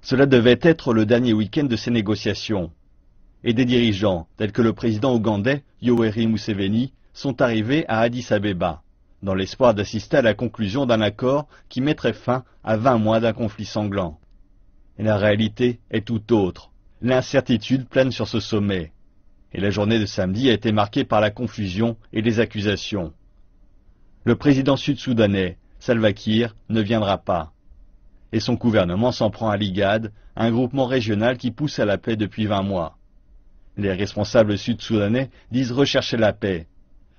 Cela devait être le dernier week-end de ces négociations. Et des dirigeants, tels que le président ougandais Yoweri Museveni, sont arrivés à Addis Abeba, dans l'espoir d'assister à la conclusion d'un accord qui mettrait fin à 20 mois d'un conflit sanglant. Et la réalité est tout autre. L'incertitude plane sur ce sommet. Et la journée de samedi a été marquée par la confusion et les accusations. Le président sud-soudanais, Salva Kiir, ne viendra pas. Et son gouvernement s'en prend à l'IGAD, un groupement régional qui pousse à la paix depuis 20 mois. Les responsables sud-soudanais disent rechercher la paix,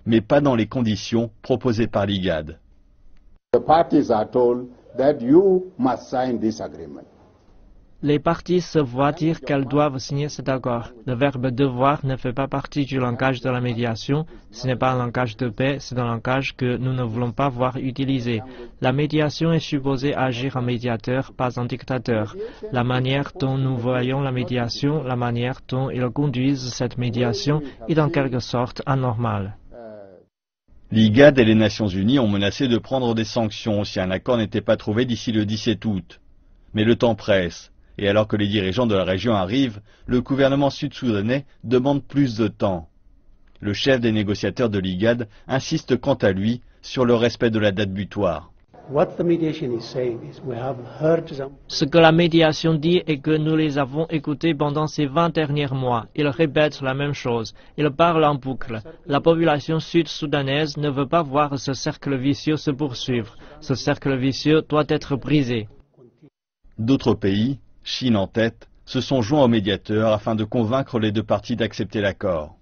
mais pas dans les conditions proposées par l'IGAD. Les parties se voient dire qu'elles doivent signer cet accord. Le verbe devoir ne fait pas partie du langage de la médiation. Ce n'est pas un langage de paix, c'est un langage que nous ne voulons pas voir utilisé. La médiation est supposée agir en médiateur, pas en dictateur. La manière dont nous voyons la médiation, la manière dont ils conduisent cette médiation est en quelque sorte anormale. L'IGAD et les Nations Unies ont menacé de prendre des sanctions si un accord n'était pas trouvé d'ici le 17 août. Mais le temps presse. Et alors que les dirigeants de la région arrivent, le gouvernement sud-soudanais demande plus de temps. Le chef des négociateurs de l'IGAD insiste quant à lui sur le respect de la date butoir. Ce que la médiation dit est que nous les avons écoutés pendant ces 20 derniers mois. Ils répètent la même chose. Ils parlent en boucle. La population sud-soudanaise ne veut pas voir ce cercle vicieux se poursuivre. Ce cercle vicieux doit être brisé. D'autres pays, Chine en tête, se sont joints aux médiateurs afin de convaincre les deux parties d'accepter l'accord.